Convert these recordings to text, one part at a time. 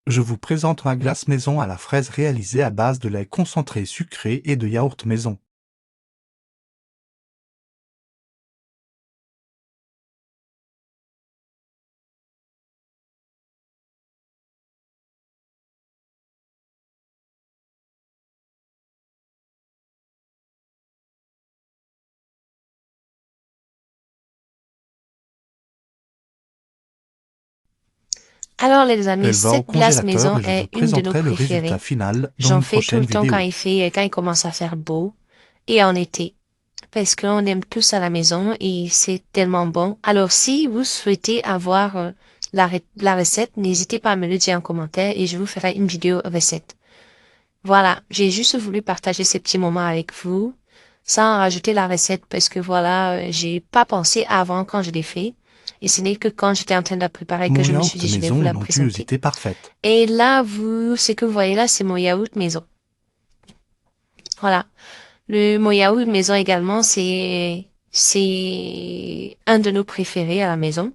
Je vous présente ma glace maison à la fraise réalisée à base de lait concentré sucré et de yaourt maison. Alors les amis, Elle va au cette glace congélateur maison et je vous est une de nos présenterai le résultat préférées. final dans J'en une fais tout prochaine le temps vidéo. quand il commence à faire beau et en été. Parce qu'on aime tous à la maison et c'est tellement bon. Alors si vous souhaitez avoir la recette, n'hésitez pas à me le dire en commentaire et je vous ferai une vidéo recette. Voilà, j'ai juste voulu partager ces petits moments avec vous sans rajouter la recette parce que voilà, j'ai pas pensé avant quand je l'ai fait. Et ce n'est que quand j'étais en train de la préparer que Mon je me suis yaourt dit je vais vous maison, une la présenter. onctuosité parfaite. Et là, ce que vous voyez là, c'est mon yaourt maison. Voilà. Mon yaourt maison également, c'est un de nos préférés à la maison.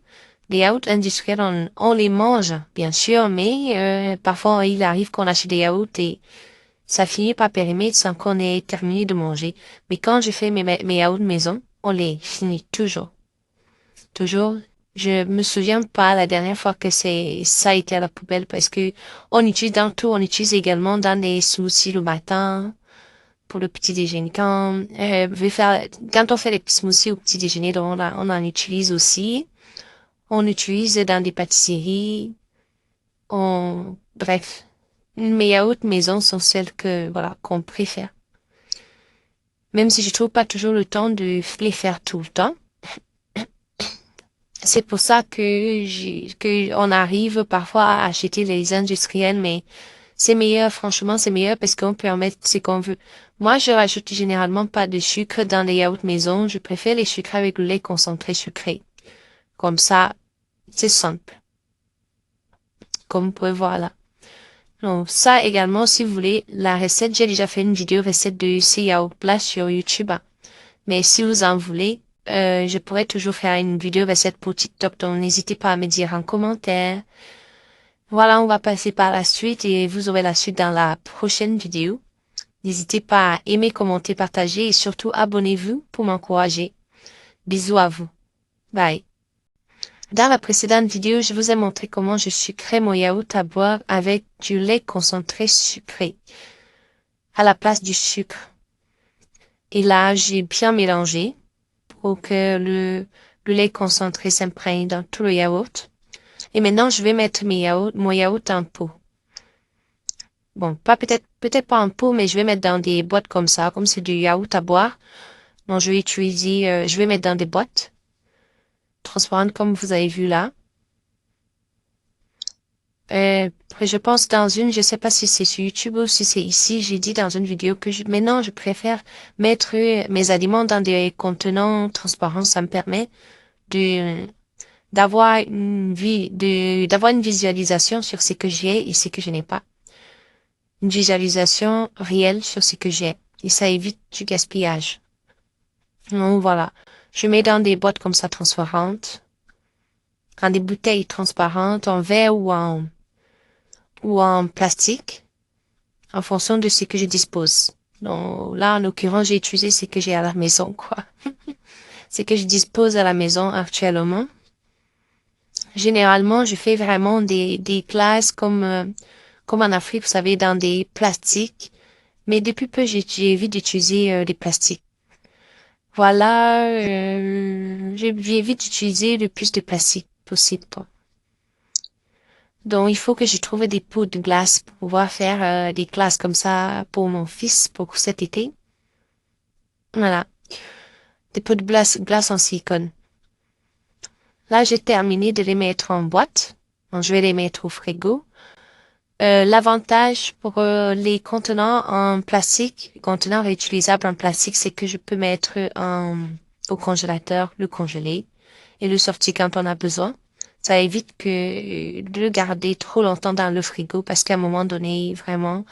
Les yaourts industriels, on les mange, bien sûr, mais parfois il arrive qu'on achète des yaourts et ça finit par périmer sans qu'on ait terminé de manger. Mais quand je fais mes yaourts maison, on les finit toujours. Toujours. Je me souviens pas la dernière fois que ça a été à la poubelle parce que on utilise dans tout, on utilise également dans les smoothies le matin pour le petit déjeuner. Quand on fait les petits smoothies au petit déjeuner, donc on en utilise aussi. On utilise dans des pâtisseries. Bref. Mes yaourts maison sont celles voilà, qu'on préfère. Même si je trouve pas toujours le temps de les faire tout le temps. C'est pour ça que on arrive parfois à acheter les industriels, mais c'est meilleur, franchement, c'est meilleur parce qu'on peut en mettre ce qu'on veut. Moi, je rajoute généralement pas de sucre dans les yaourts maison. Je préfère les sucres avec le lait concentré sucré. Comme ça, c'est simple. Comme vous pouvez voir là. Donc, ça également, si vous voulez, la recette, j'ai déjà fait une vidéo recette de ces yaourts plats sur YouTube, hein. Mais si vous en voulez, je pourrais toujours faire une vidéo recette pour TikTok, donc n'hésitez pas à me dire en commentaire. Voilà, on va passer par la suite et vous aurez la suite dans la prochaine vidéo. N'hésitez pas à aimer, commenter, partager et surtout abonnez-vous pour m'encourager. Bisous à vous. Bye. Dans la précédente vidéo, je vous ai montré comment je sucrais mon yaourt à boire avec du lait concentré sucré à la place du sucre. Et là, j'ai bien mélangé pour que le lait concentré s'imprègne dans tout le yaourt. Et maintenant, je vais mettre mon yaourt en pot. Bon, peut-être pas en pot, mais je vais mettre dans des boîtes comme ça, comme c'est du yaourt à boire. Donc, je vais mettre dans des boîtes transparentes comme vous avez vu là. Après, je pense dans une, je sais pas si c'est sur YouTube ou si c'est ici, j'ai dit dans une vidéo que maintenant, je préfère mettre mes aliments dans des contenants transparents. Ça me permet de, d'avoir une visualisation sur ce que j'ai et ce que je n'ai pas. Une visualisation réelle sur ce que j'ai. Et ça évite du gaspillage. Donc voilà. Je mets dans des boîtes comme ça transparentes, dans des bouteilles transparentes, en verre ou en plastique, en fonction de ce que je dispose. Donc là, en l'occurrence, j'ai utilisé ce que j'ai à la maison, quoi. Ce que je dispose à la maison actuellement. Généralement, je fais vraiment des glaces comme en Afrique, vous savez, dans des plastiques. Mais depuis peu, j'ai évité d'utiliser des plastiques. Voilà, j'évite d'utiliser le plus de plastique possible, quoi. Donc, il faut que je trouve des pots de glace pour pouvoir faire des glaces comme ça pour mon fils pour cet été. Voilà, des pots de glace en silicone. Là, j'ai terminé de les mettre en boîte. Donc, je vais les mettre au frigo. L'avantage pour les contenants en plastique, les contenants réutilisables en plastique, c'est que je peux mettre au congélateur, le congeler et le sortir quand on a besoin. Ça évite de le garder trop longtemps dans le frigo parce qu'à un moment donné, vraiment,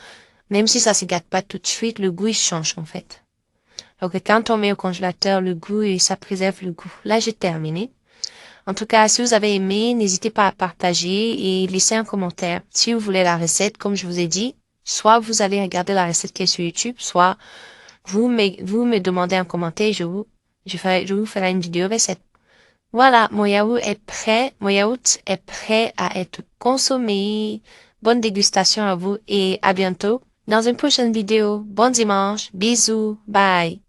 même si ça se gâte pas tout de suite, le goût il change en fait. Donc quand on met au congélateur le goût et ça préserve le goût. Là, j'ai terminé. En tout cas, si vous avez aimé, n'hésitez pas à partager et laisser un commentaire. Si vous voulez la recette, comme je vous ai dit, soit vous allez regarder la recette qui est sur YouTube, soit vous me demandez un commentaire, je vous ferai une vidéo recette. Voilà, mon yaourt est prêt à être consommé. Bonne dégustation à vous et à bientôt dans une prochaine vidéo. Bon dimanche, bisous, bye.